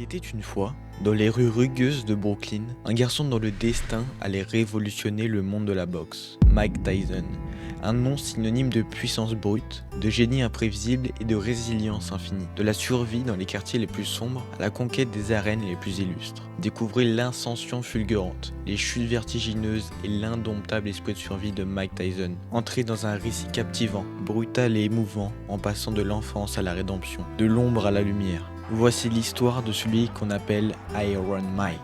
était une fois, dans les rues rugueuses de Brooklyn, un garçon dont le destin allait révolutionner le monde de la boxe, Mike Tyson. Un nom synonyme de puissance brute, de génie imprévisible et de résilience infinie. De la survie dans les quartiers les plus sombres à la conquête des arènes les plus illustres. Découvrez l'ascension fulgurante, les chutes vertigineuses et l'indomptable esprit de survie de Mike Tyson. Entrez dans un récit captivant, brutal et émouvant, en passant de l'enfance à la rédemption, de l'ombre à la lumière. Voici l'histoire de celui qu'on appelle Iron Mike.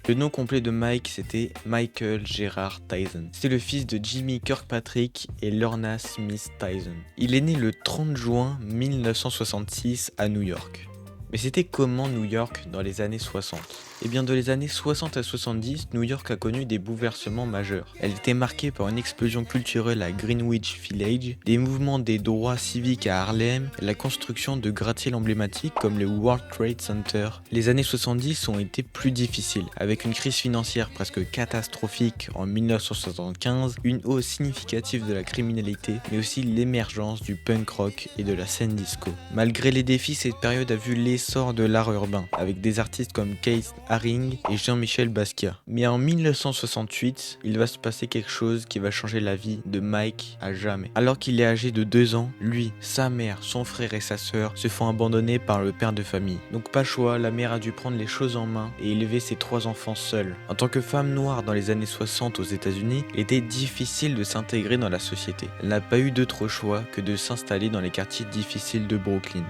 Le nom complet de Mike, c'était Michael Gerard Tyson. C'est le fils de Jimmy Kirkpatrick et Lorna Smith Tyson. Il est né le 30 juin 1966 à New York. Mais c'était comment New York dans les années 60 ? Eh bien, dans les années 60 à 70, New York a connu des bouleversements majeurs. Elle était marquée par une explosion culturelle à Greenwich Village, des mouvements des droits civiques à Harlem, et la construction de gratte-ciel emblématiques comme le World Trade Center. Les années 70 ont été plus difficiles, avec une crise financière presque catastrophique en 1975, une hausse significative de la criminalité, mais aussi l'émergence du punk rock et de la scène disco. Malgré les défis, cette période a vu l'essor de l'art urbain, avec des artistes comme Keith Haring et Jean-Michel Basquiat. Mais en 1968, il va se passer quelque chose qui va changer la vie de Mike à jamais. Alors qu'il est âgé de 2 ans, lui, sa mère, son frère et sa sœur se font abandonner par le père de famille. Donc pas choix, la mère a dû prendre les choses en main et élever ses 3 enfants seule. En tant que femme noire dans les années 60 aux États-Unis, il était difficile de s'intégrer dans la société. Elle n'a pas eu d'autre choix que de s'installer dans les quartiers difficiles de Brooklyn.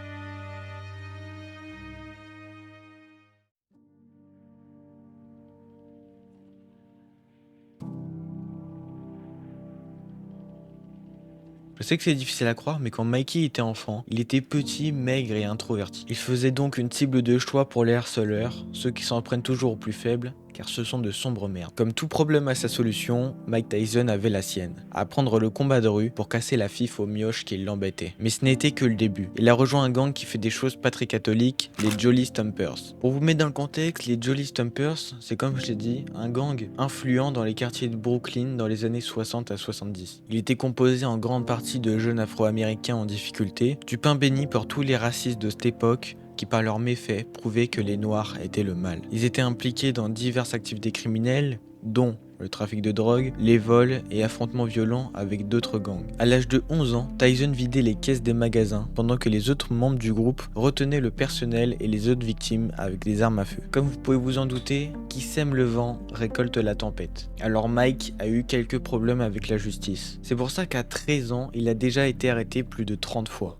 Je sais que c'est difficile à croire, mais quand Mikey était enfant, il était petit, maigre et introverti. Il faisait donc une cible de choix pour les harceleurs, ceux qui s'en prennent toujours aux plus faibles, car ce sont de sombres merdes. Comme tout problème a sa solution, Mike Tyson avait la sienne. Apprendre le combat de rue pour casser la fif aux mioches qui l'embêtaient. Mais ce n'était que le début. Il a rejoint un gang qui fait des choses pas très catholiques, les Jolly Stompers. Pour vous mettre dans le contexte, les Jolly Stompers, c'est comme je l'ai dit, un gang influent dans les quartiers de Brooklyn dans les années 60 à 70. Il était composé en grande partie de jeunes afro-américains en difficulté, du pain béni pour tous les racistes de cette époque, qui par leurs méfaits prouvaient que les Noirs étaient le mal. Ils étaient impliqués dans diverses activités criminelles, dont le trafic de drogue, les vols et affrontements violents avec d'autres gangs. À l'âge de 11 ans, Tyson vidait les caisses des magasins, pendant que les autres membres du groupe retenaient le personnel et les autres victimes avec des armes à feu. Comme vous pouvez vous en douter, qui sème le vent récolte la tempête. Alors Mike a eu quelques problèmes avec la justice. C'est pour ça qu'à 13 ans, il a déjà été arrêté plus de 30 fois.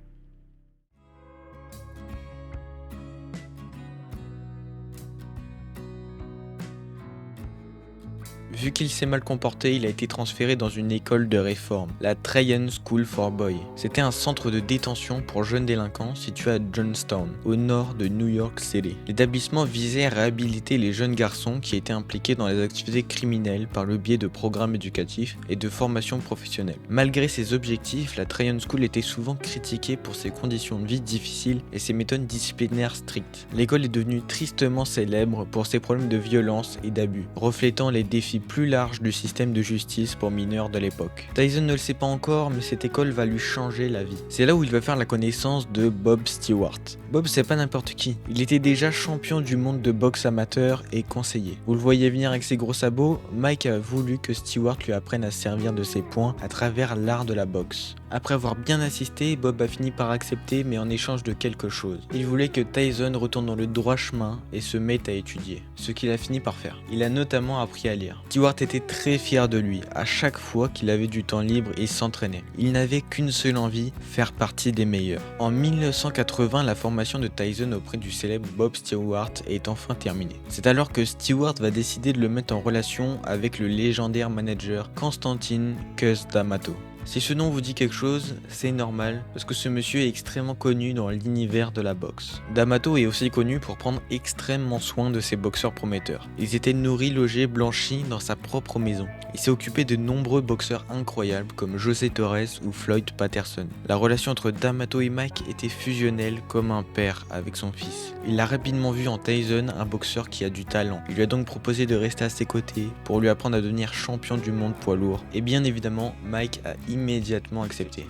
Vu qu'il s'est mal comporté, il a été transféré dans une école de réforme, la Tryon School for Boys. C'était un centre de détention pour jeunes délinquants situé à Johnstown, au nord de New York City. L'établissement visait à réhabiliter les jeunes garçons qui étaient impliqués dans les activités criminelles par le biais de programmes éducatifs et de formation professionnelle. Malgré ses objectifs, la Tryon School était souvent critiquée pour ses conditions de vie difficiles et ses méthodes disciplinaires strictes. L'école est devenue tristement célèbre pour ses problèmes de violence et d'abus, reflétant les défis plus large du système de justice pour mineurs de l'époque. Tyson ne le sait pas encore, mais cette école va lui changer la vie. C'est là où il va faire la connaissance de Bob Stewart. Bob, c'est pas n'importe qui. Il était déjà champion du monde de boxe amateur et conseiller. Vous le voyez venir avec ses gros sabots, Mike a voulu que Stewart lui apprenne à servir de ses poings à travers l'art de la boxe. Après avoir bien assisté, Bob a fini par accepter, mais en échange de quelque chose. Il voulait que Tyson retourne dans le droit chemin et se mette à étudier, ce qu'il a fini par faire. Il a notamment appris à lire. Stewart était très fier de lui, à chaque fois qu'il avait du temps libre et s'entraînait. Il n'avait qu'une seule envie, faire partie des meilleurs. En 1980, la formation de Tyson auprès du célèbre Bob Stewart est enfin terminée. C'est alors que Stewart va décider de le mettre en relation avec le légendaire manager Constantine Cus D'Amato. Si ce nom vous dit quelque chose, c'est normal, parce que ce monsieur est extrêmement connu dans l'univers de la boxe. D'Amato est aussi connu pour prendre extrêmement soin de ses boxeurs prometteurs. Ils étaient nourris, logés, blanchis dans sa propre maison. Il s'est occupé de nombreux boxeurs incroyables comme José Torres ou Floyd Patterson. La relation entre D'Amato et Mike était fusionnelle comme un père avec son fils. Il a rapidement vu en Tyson un boxeur qui a du talent. Il lui a donc proposé de rester à ses côtés pour lui apprendre à devenir champion du monde poids lourd. Et bien évidemment, Mike a immédiatement accepté.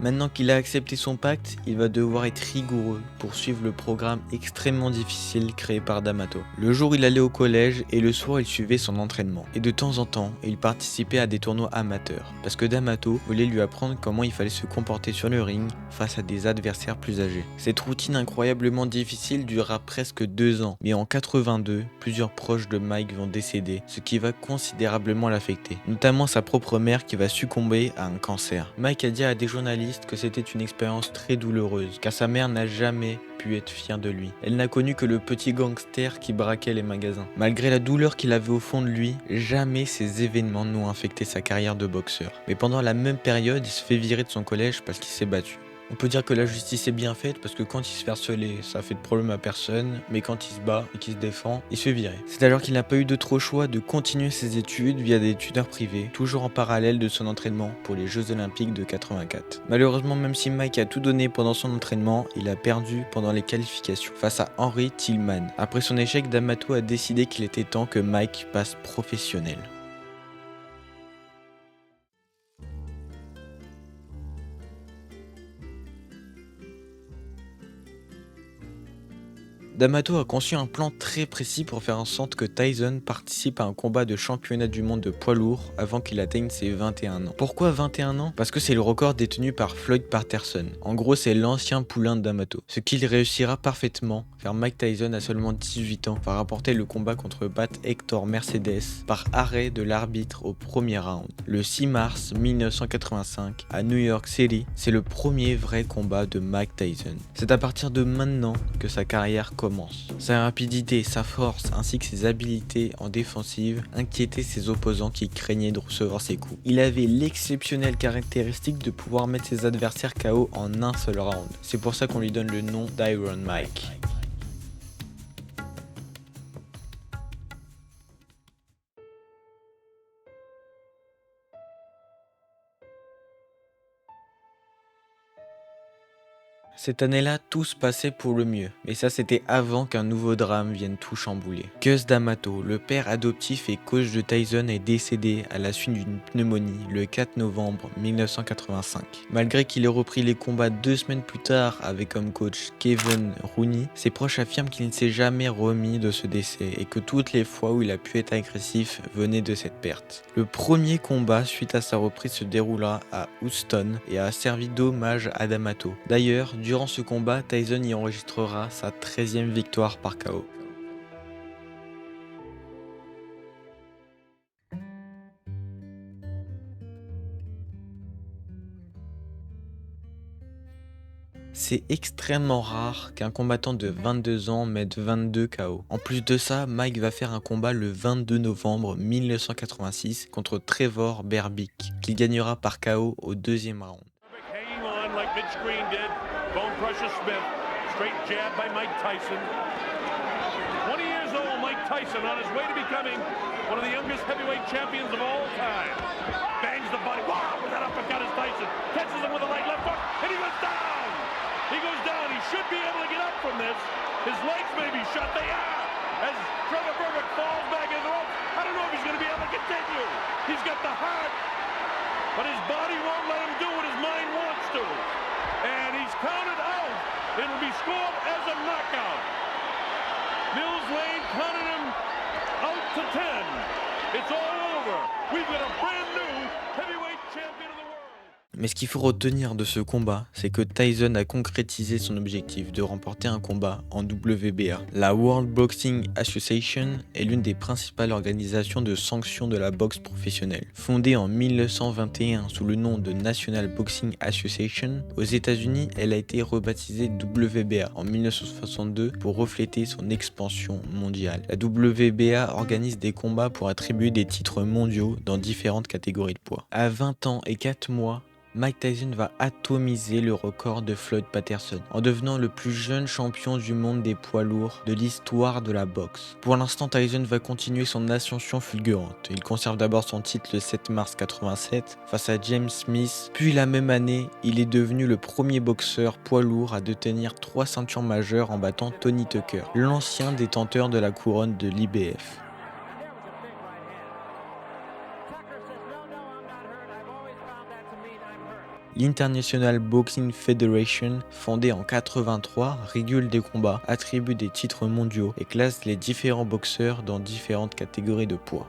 Maintenant qu'il a accepté son pacte, il va devoir être rigoureux pour suivre le programme extrêmement difficile créé par D'Amato. Le jour il allait au collège et le soir il suivait son entraînement. Et de temps en temps, il participait à des tournois amateurs. Parce que D'Amato voulait lui apprendre comment il fallait se comporter sur le ring face à des adversaires plus âgés. Cette routine incroyablement difficile durera presque 2 ans. Mais en 82, plusieurs proches de Mike vont décéder, ce qui va considérablement l'affecter. Notamment sa propre mère qui va succomber à un cancer. Mike a dit à des journalistes que c'était une expérience très douloureuse, car sa mère n'a jamais pu être fière de lui. Elle n'a connu que le petit gangster qui braquait les magasins. Malgré la douleur qu'il avait au fond de lui, jamais ces événements n'ont affecté sa carrière de boxeur. Mais pendant la même période, il se fait virer de son collège parce qu'il s'est battu. On peut dire que la justice est bien faite parce que quand il se fait harceler, ça fait de problème à personne, mais quand il se bat et qu'il se défend, il se fait virer. C'est alors qu'il n'a pas eu d'autre choix de continuer ses études via des tuteurs privés, toujours en parallèle de son entraînement pour les Jeux Olympiques de 84. Malheureusement, même si Mike a tout donné pendant son entraînement, il a perdu pendant les qualifications face à Henry Tillman. Après son échec, D'Amato a décidé qu'il était temps que Mike passe professionnel. D'Amato a conçu un plan très précis pour faire en sorte que Tyson participe à un combat de championnat du monde de poids lourd avant qu'il atteigne ses 21 ans. Pourquoi 21 ans? Parce que c'est le record détenu par Floyd Patterson. En gros, c'est l'ancien poulain de D'Amato. Ce qu'il réussira parfaitement, car Mike Tyson a seulement 18 ans, va rapporter le combat contre Bat Hector Mercedes par arrêt de l'arbitre au premier round. Le 6 mars 1985, à New York City, c'est le premier vrai combat de Mike Tyson. C'est à partir de maintenant que sa carrière commence. Sa rapidité, sa force ainsi que ses habiletés en défensive inquiétaient ses opposants qui craignaient de recevoir ses coups. Il avait l'exceptionnelle caractéristique de pouvoir mettre ses adversaires KO en un seul round. C'est pour ça qu'on lui donne le nom d'Iron Mike. Cette année-là, tout se passait pour le mieux, mais ça c'était avant qu'un nouveau drame vienne tout chambouler. Cus D'Amato, le père adoptif et coach de Tyson, est décédé à la suite d'une pneumonie le 4 novembre 1985. Malgré qu'il ait repris les combats 2 semaines plus tard avec comme coach Kevin Rooney, ses proches affirment qu'il ne s'est jamais remis de ce décès et que toutes les fois où il a pu être agressif venaient de cette perte. Le premier combat suite à sa reprise se déroula à Houston et a servi d'hommage à D'Amato. D'ailleurs, durant ce combat, Tyson y enregistrera sa 13e victoire par KO. C'est extrêmement rare qu'un combattant de 22 ans mette 22 KO. En plus de ça, Mike va faire un combat le 22 novembre 1986 contre Trevor Berbick, qu'il gagnera par KO au 2e round. Tyson on his way to becoming one of the youngest heavyweight champions of all time. Bangs the body. Wow, with that uppercut is Tyson. Catches him with a right left hook, and he goes down. He goes down. He should be able to get up from this. His legs may be shut. They are. As Trevor Berbick falls back in the rope. I don't know if he's going to be able to continue. He's got the heart, but his body won't let him do what his mind wants to. And he's counted out. It will be scored as a knockout. Mills Lane counted him out to 10. It's all over. We've got a brand new heavyweight champion of the world. Mais ce qu'il faut retenir de ce combat, c'est que Tyson a concrétisé son objectif de remporter un combat en WBA. La World Boxing Association est l'une des principales organisations de sanctions de la boxe professionnelle. Fondée en 1921 sous le nom de National Boxing Association, aux États-Unis, elle a été rebaptisée WBA en 1962 pour refléter son expansion mondiale. La WBA organise des combats pour attribuer des titres mondiaux dans différentes catégories de poids. À 20 ans et 4 mois, Mike Tyson va atomiser le record de Floyd Patterson en devenant le plus jeune champion du monde des poids lourds de l'histoire de la boxe. Pour l'instant, Tyson va continuer son ascension fulgurante. Il conserve d'abord son titre le 7 mars 87 face à James Smith, puis la même année, il est devenu le premier boxeur poids lourd à détenir 3 ceintures majeures en battant Tony Tucker, l'ancien détenteur de la couronne de l'IBF. L'International Boxing Federation, fondée en 83, régule des combats, attribue des titres mondiaux et classe les différents boxeurs dans différentes catégories de poids.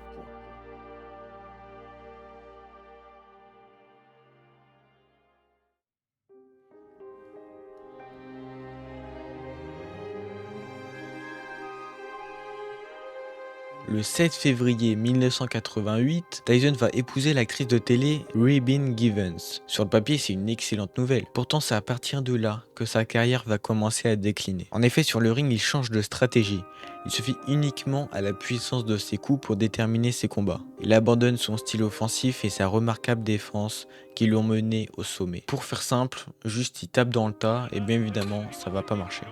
Le 7 février 1988, Tyson va épouser l'actrice de télé Rebin Givens. Sur le papier, c'est une excellente nouvelle. Pourtant, c'est à partir de là que sa carrière va commencer à décliner. En effet, sur le ring, il change de stratégie. Il se fie uniquement à la puissance de ses coups pour déterminer ses combats. Il abandonne son style offensif et sa remarquable défense qui l'ont mené au sommet. Pour faire simple, juste il tape dans le tas et bien évidemment, ça va pas marcher.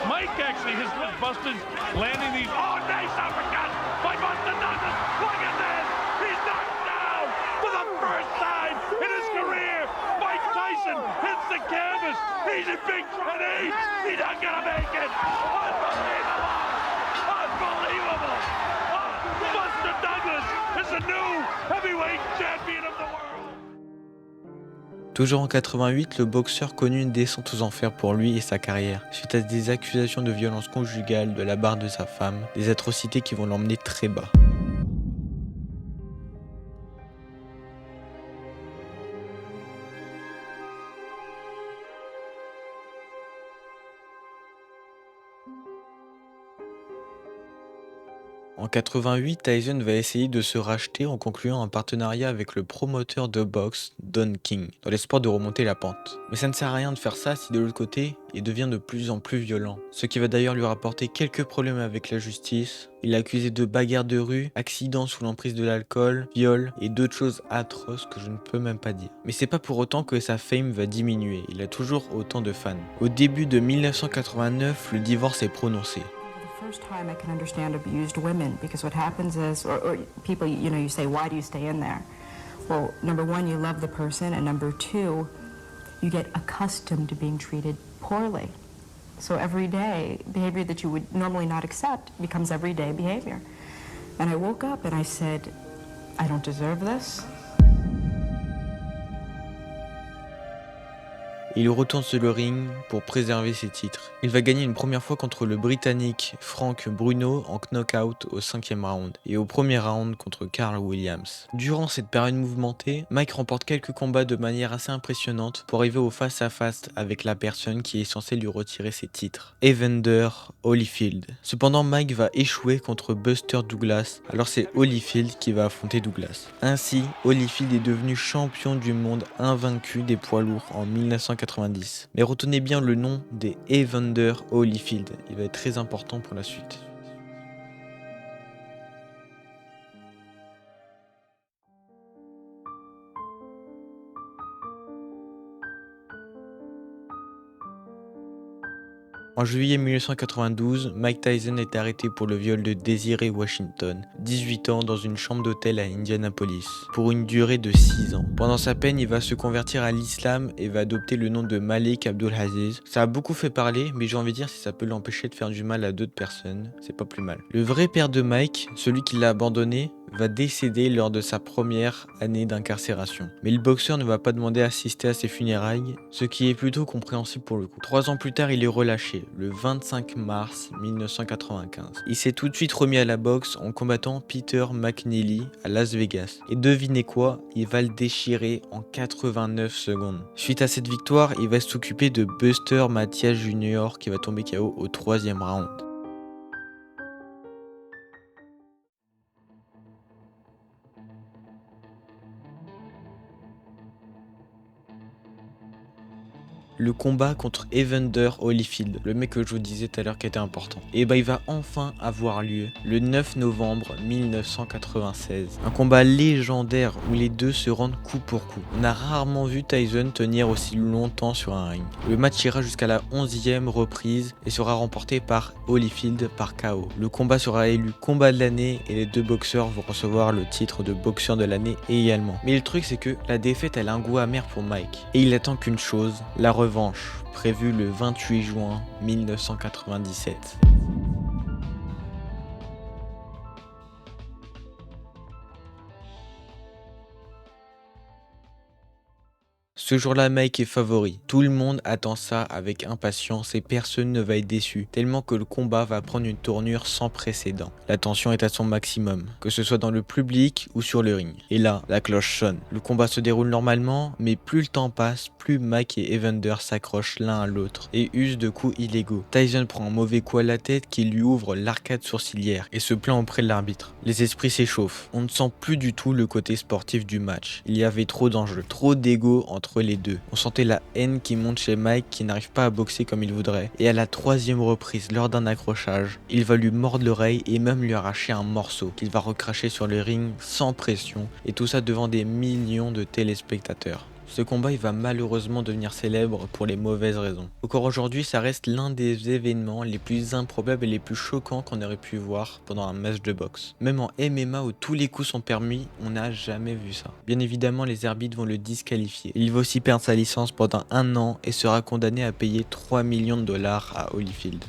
Mike actually has busted landing these. Oh, nice uppercut by Buster Douglas. Look at this. He's knocked down for the first time in his career. Mike Tyson hits the canvas. He's in big trouble. He's not gonna make it. Unbelievable. Unbelievable. Buster Douglas is the new heavyweight champion of the world. Toujours en 88, le boxeur connut une descente aux enfers pour lui et sa carrière, suite à des accusations de violence conjugale de la part de sa femme, des atrocités qui vont l'emmener très bas. En 88, Tyson va essayer de se racheter en concluant un partenariat avec le promoteur de boxe Don King, dans l'espoir de remonter la pente. Mais ça ne sert à rien de faire ça si de l'autre côté, il devient de plus en plus violent, ce qui va d'ailleurs lui rapporter quelques problèmes avec la justice. Il est accusé de bagarre de rue, accident sous l'emprise de l'alcool, viol et d'autres choses atroces que je ne peux même pas dire. Mais c'est pas pour autant que sa fame va diminuer, il a toujours autant de fans. Au début de 1989, le divorce est prononcé. First time I can understand abused women, because what happens is, or people, you say, why do you stay in there? Well, number one, you love the person, and number two, you get accustomed to being treated poorly. So every day, behavior that you would normally not accept becomes everyday behavior. And I woke up and I said, I don't deserve this. Il retourne sur le ring pour préserver ses titres. Il va gagner une première fois contre le Britannique Frank Bruno en knockout au 5e round et au premier round contre Carl Williams. Durant cette période mouvementée, Mike remporte quelques combats de manière assez impressionnante pour arriver au face-à-face avec la personne qui est censée lui retirer ses titres, Evander Holyfield. Cependant, Mike va échouer contre Buster Douglas, alors c'est Holyfield qui va affronter Douglas. Ainsi, Holyfield est devenu champion du monde invaincu des poids lourds en 1990. Mais retenez bien le nom des Evander Holyfield, il va être très important pour la suite. En juillet 1992, Mike Tyson est arrêté pour le viol de Desiree Washington, 18 ans, dans une chambre d'hôtel à Indianapolis, pour une durée de 6 ans. Pendant sa peine, il va se convertir à l'islam et va adopter le nom de Malik Abdulaziz. Ça a beaucoup fait parler, mais j'ai envie de dire si ça peut l'empêcher de faire du mal à d'autres personnes, c'est pas plus mal. Le vrai père de Mike, celui qui l'a abandonné, va décéder lors de sa première année d'incarcération. Mais le boxeur ne va pas demander à assister à ses funérailles, ce qui est plutôt compréhensible pour le coup. 3 ans plus tard, il est relâché. Boy le 25 mars 1995. Il s'est tout de suite remis à la boxe en combattant Peter McNeely à Las Vegas. Et devinez quoi, il va le déchirer en 89 secondes. Suite à cette victoire, il va s'occuper de Buster Matthias Jr. qui va tomber KO au 3e round. Le combat contre Evander Holyfield, le mec que je vous disais tout à l'heure qui était important, et il va enfin avoir lieu le 9 novembre 1996. Un combat légendaire où les deux se rendent coup pour coup. On a rarement vu Tyson tenir aussi longtemps sur un ring. Le match ira jusqu'à la 11e reprise et sera remporté par Holyfield par KO. Le combat sera élu combat de l'année et les deux boxeurs vont recevoir le titre de boxeur de l'année également. Mais le truc c'est que la défaite elle a un goût amer pour Mike. Et il attend qu'une chose, la revanche, prévue le 28 juin 1997. Ce jour-là, Mike est favori. Tout le monde attend ça avec impatience et personne ne va être déçu, tellement que le combat va prendre une tournure sans précédent. La tension est à son maximum, que ce soit dans le public ou sur le ring. Et là, la cloche sonne. Le combat se déroule normalement, mais plus le temps passe, plus Mike et Evander s'accrochent l'un à l'autre et usent de coups illégaux. Tyson prend un mauvais coup à la tête qui lui ouvre l'arcade sourcilière et se plaint auprès de l'arbitre. Les esprits s'échauffent. On ne sent plus du tout le côté sportif du match. Il y avait trop d'enjeux, trop d'ego entre les deux. On sentait la haine qui monte chez Mike qui n'arrive pas à boxer comme il voudrait. Et à la 3e reprise, lors d'un accrochage, il va lui mordre l'oreille et même lui arracher un morceau qu'il va recracher sur le ring sans pression. Et tout ça devant des millions de téléspectateurs. Ce combat il va malheureusement devenir célèbre pour les mauvaises raisons. Encore aujourd'hui, ça reste l'un des événements les plus improbables et les plus choquants qu'on aurait pu voir pendant un match de boxe. Même en MMA où tous les coups sont permis, on n'a jamais vu ça. Bien évidemment, les arbitres vont le disqualifier. Il va aussi perdre sa licence pendant 1 an et sera condamné à payer 3 millions de dollars à Holyfield.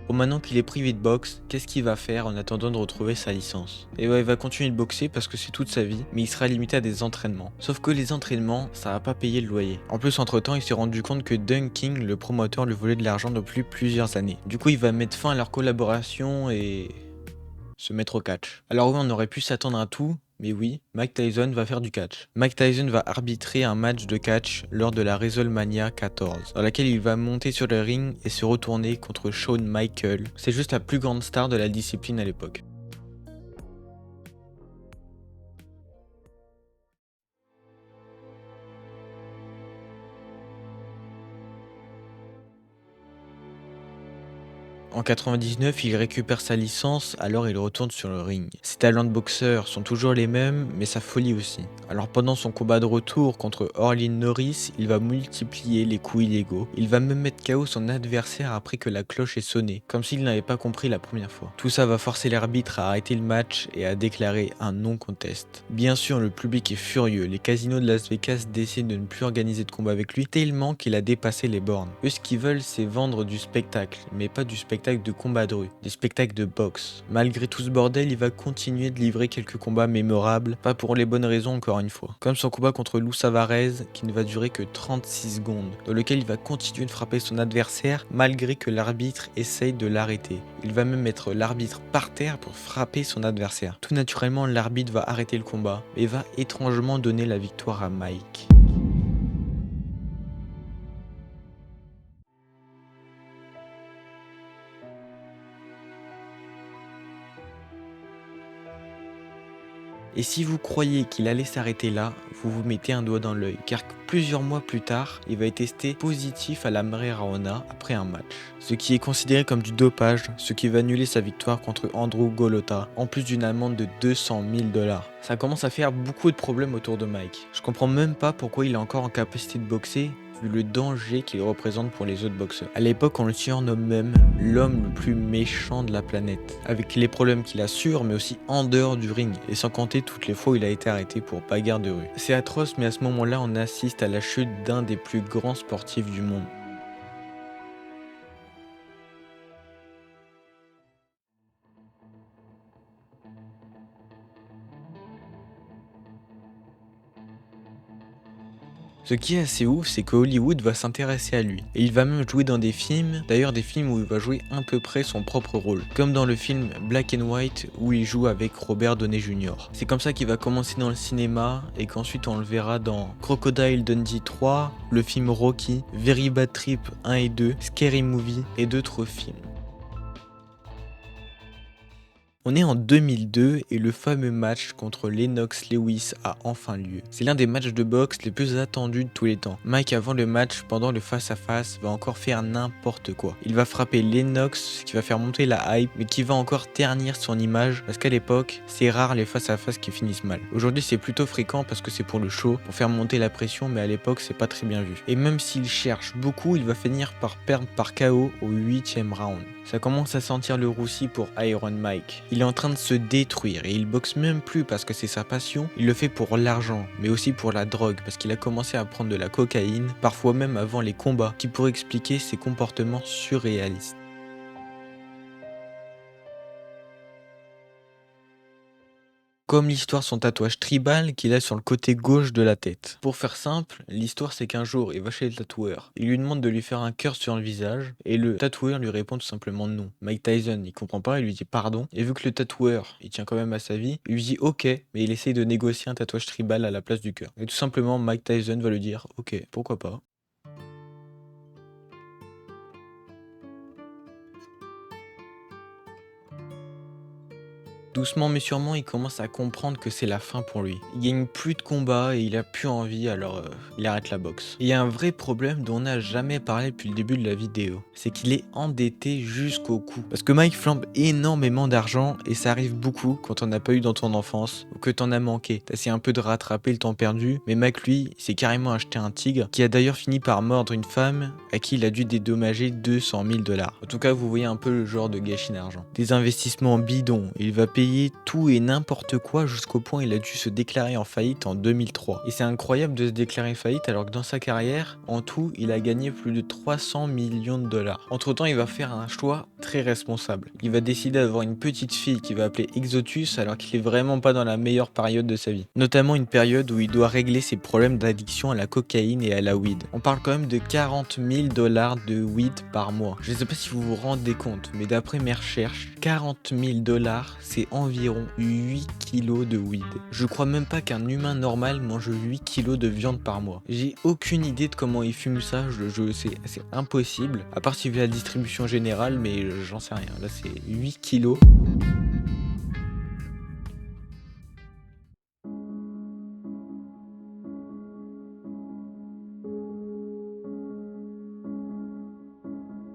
Bon, maintenant qu'il est privé de boxe, qu'est-ce qu'il va faire en attendant de retrouver sa licence? Et ouais, il va continuer de boxer parce que c'est toute sa vie, mais il sera limité à des entraînements. Sauf que les entraînements, ça va pas payer le loyer. En plus, entre-temps, il s'est rendu compte que Dunk King, le promoteur, lui volait de l'argent depuis plusieurs années. Du coup, il va mettre fin à leur collaboration et se mettre au catch. Alors oui, on aurait pu s'attendre à tout, mais oui, Mike Tyson va faire du catch. Mike Tyson va arbitrer un match de catch lors de la WrestleMania 14, dans laquelle il va monter sur le ring et se retourner contre Shawn Michaels. C'est juste la plus grande star de la discipline à l'époque. En 99, il récupère sa licence, alors il retourne sur le ring. Ses talents de boxeur sont toujours les mêmes, mais sa folie aussi. Alors pendant son combat de retour contre Orlin Norris, il va multiplier les coups illégaux. Il va même mettre KO son adversaire après que la cloche ait sonné, comme s'il n'avait pas compris la première fois. Tout ça va forcer l'arbitre à arrêter le match et à déclarer un non-contest. Bien sûr, le public est furieux, les casinos de Las Vegas décident de ne plus organiser de combat avec lui, tellement qu'il a dépassé les bornes. Eux, ce qu'ils veulent, c'est vendre du spectacle, mais pas du spectacle de combat de rue, des spectacles de boxe. Malgré tout ce bordel, il va continuer de livrer quelques combats mémorables, pas pour les bonnes raisons encore une fois. Comme son combat contre Lou Savarez, qui ne va durer que 36 secondes, dans lequel il va continuer de frapper son adversaire malgré que l'arbitre essaye de l'arrêter. Il va même mettre l'arbitre par terre pour frapper son adversaire. Tout naturellement, l'arbitre va arrêter le combat et va étrangement donner la victoire à Mike. Et si vous croyez qu'il allait s'arrêter là, vous vous mettez un doigt dans l'œil, car plusieurs mois plus tard, il va être testé positif à la marijuana après un match. Ce qui est considéré comme du dopage, ce qui va annuler sa victoire contre Andrew Golota, en plus d'une amende de 200 000 $. Ça commence à faire beaucoup de problèmes autour de Mike. Je comprends même pas pourquoi il est encore en capacité de boxer, vu le danger qu'il représente pour les autres boxeurs. À l'époque, on le surnomme même l'homme le plus méchant de la planète, avec les problèmes qu'il a sur, mais aussi en dehors du ring, et sans compter toutes les fois où il a été arrêté pour bagarre de rue. C'est atroce, mais à ce moment-là, on assiste à la chute d'un des plus grands sportifs du monde. Ce qui est assez ouf, c'est que Hollywood va s'intéresser à lui. Et il va même jouer dans des films, d'ailleurs des films où il va jouer à peu près son propre rôle. Comme dans le film Black and White où il joue avec Robert Downey Jr. C'est comme ça qu'il va commencer dans le cinéma et qu'ensuite on le verra dans Crocodile Dundee 3, le film Rocky, Very Bad Trip 1 et 2, Scary Movie et d'autres films. On est en 2002 et le fameux match contre Lennox Lewis a enfin lieu. C'est l'un des matchs de boxe les plus attendus de tous les temps. Mike avant le match, pendant le face-à-face, va encore faire n'importe quoi. Il va frapper Lennox, ce qui va faire monter la hype, mais qui va encore ternir son image, parce qu'à l'époque, c'est rare les face-à-face qui finissent mal. Aujourd'hui c'est plutôt fréquent parce que c'est pour le show, pour faire monter la pression, mais à l'époque c'est pas très bien vu. Et même s'il cherche beaucoup, il va finir par perdre par KO au 8e round. Ça commence à sentir le roussi pour Iron Mike. Il est en train de se détruire et il boxe même plus parce que c'est sa passion, il le fait pour l'argent, mais aussi pour la drogue parce qu'il a commencé à prendre de la cocaïne, parfois même avant les combats, qui pourrait expliquer ses comportements surréalistes. Comme l'histoire son tatouage tribal qu'il a sur le côté gauche de la tête. Pour faire simple, l'histoire c'est qu'un jour il va chez le tatoueur, il lui demande de lui faire un cœur sur le visage et le tatoueur lui répond tout simplement non. Mike Tyson il comprend pas, il lui dit pardon et vu que le tatoueur il tient quand même à sa vie, il lui dit ok mais il essaye de négocier un tatouage tribal à la place du cœur. Et tout simplement Mike Tyson va lui dire ok pourquoi pas. Doucement mais sûrement, il commence à comprendre que c'est la fin pour lui. Il gagne plus de combats et il a plus envie, alors il arrête la boxe. Il y a un vrai problème dont on n'a jamais parlé depuis le début de la vidéo. C'est qu'il est endetté jusqu'au cou. Parce que Mike flambe énormément d'argent et ça arrive beaucoup quand on n'a pas eu dans ton enfance ou que t'en as manqué. T'essaies un peu de rattraper le temps perdu, mais Mike lui, s'est carrément acheté un tigre qui a d'ailleurs fini par mordre une femme à qui il a dû dédommager 200 000 $. En tout cas, vous voyez un peu le genre de gâchis d'argent. Des investissements bidons, il va payer tout et n'importe quoi jusqu'au point où il a dû se déclarer en faillite en 2003. Et c'est incroyable de se déclarer faillite alors que dans sa carrière, en tout, il a gagné plus de 300 millions de $. Entre temps, il va faire un choix très responsable. Il va décider d'avoir une petite fille qu'il va appeler Exotus alors qu'il est vraiment pas dans la meilleure période de sa vie. Notamment une période où il doit régler ses problèmes d'addiction à la cocaïne et à la weed. On parle quand même de 40 000 $ de weed par mois. Je ne sais pas si vous vous rendez compte, mais d'après mes recherches, 40 000 $, c'est environ 8 kilos de weed. Je crois même pas qu'un humain normal mange 8 kilos de viande par mois. J'ai aucune idée de comment il fume ça, c'est impossible. À part s'il fait la distribution générale, mais j'en sais rien. Là c'est 8 kilos.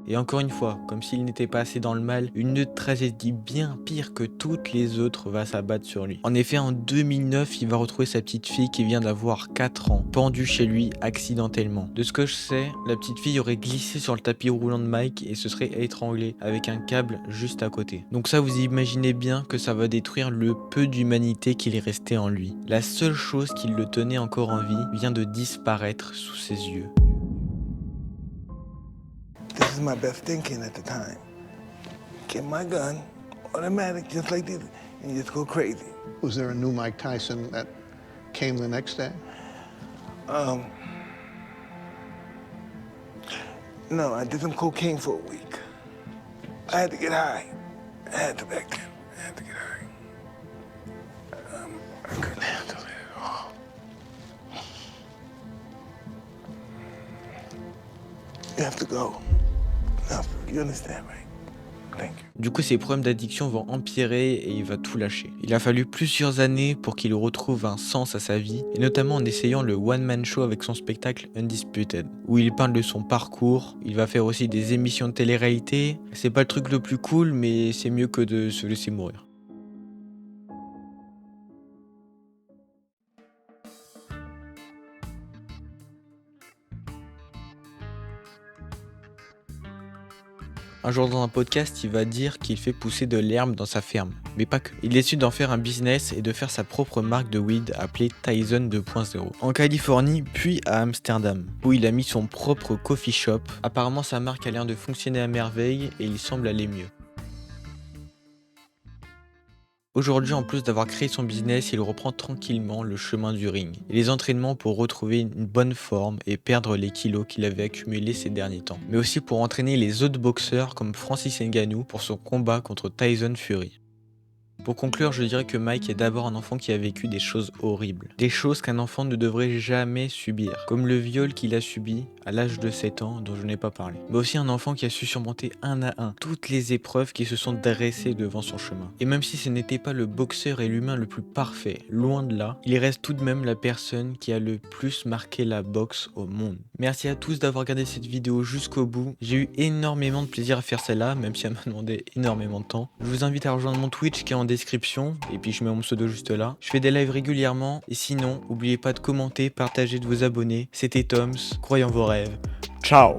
Et encore une fois, comme s'il n'était pas assez dans le mal, une tragédie bien pire que toutes les autres va s'abattre sur lui. En effet, en 2009, il va retrouver sa petite fille qui vient d'avoir 4 ans, pendue chez lui accidentellement. De ce que je sais, la petite fille aurait glissé sur le tapis roulant de Mike et se serait étranglée avec un câble juste à côté. Donc ça, vous imaginez bien que ça va détruire le peu d'humanité qu'il est resté en lui. La seule chose qui le tenait encore en vie vient de disparaître sous ses yeux. This is my best thinking at the time. Get my gun, automatic, just like this, and just go crazy. Was there a new Mike Tyson that came the next day? No, I did some cocaine for a week. I had to get high. I had to back then. I had to get high. I couldn't handle it at all. You have to go. No, you understand, right? Thank you. Du coup, ses problèmes d'addiction vont empirer et il va tout lâcher. Il a fallu plusieurs années pour qu'il retrouve un sens à sa vie, et notamment en essayant le one-man show avec son spectacle Undisputed, où il parle de son parcours. Il va faire aussi des émissions de télé-réalité. C'est pas le truc le plus cool, mais c'est mieux que de se laisser mourir. Un jour dans un podcast, il va dire qu'il fait pousser de l'herbe dans sa ferme, mais pas que. Il décide d'en faire un business et de faire sa propre marque de weed appelée Tyson 2.0. En Californie, puis à Amsterdam, où il a mis son propre coffee shop. Apparemment, sa marque a l'air de fonctionner à merveille et il semble aller mieux. Aujourd'hui, en plus d'avoir créé son business, il reprend tranquillement le chemin du ring et les entraînements pour retrouver une bonne forme et perdre les kilos qu'il avait accumulés ces derniers temps, mais aussi pour entraîner les autres boxeurs comme Francis Ngannou pour son combat contre Tyson Fury. Pour conclure, je dirais que Mike est d'abord un enfant qui a vécu des choses horribles. Des choses qu'un enfant ne devrait jamais subir. Comme le viol qu'il a subi à l'âge de 7 ans, dont je n'ai pas parlé. Mais aussi un enfant qui a su surmonter un à un toutes les épreuves qui se sont dressées devant son chemin. Et même si ce n'était pas le boxeur et l'humain le plus parfait, loin de là, il reste tout de même la personne qui a le plus marqué la boxe au monde. Merci à tous d'avoir regardé cette vidéo jusqu'au bout. J'ai eu énormément de plaisir à faire celle-là, même si elle m'a demandé énormément de temps. Je vous invite à rejoindre mon Twitch qui est en description, et puis je mets mon pseudo juste là. Je fais des lives régulièrement, et sinon, n'oubliez pas de commenter, partager, de vous abonner. C'était Toms, croyez en vos rêves. Ciao!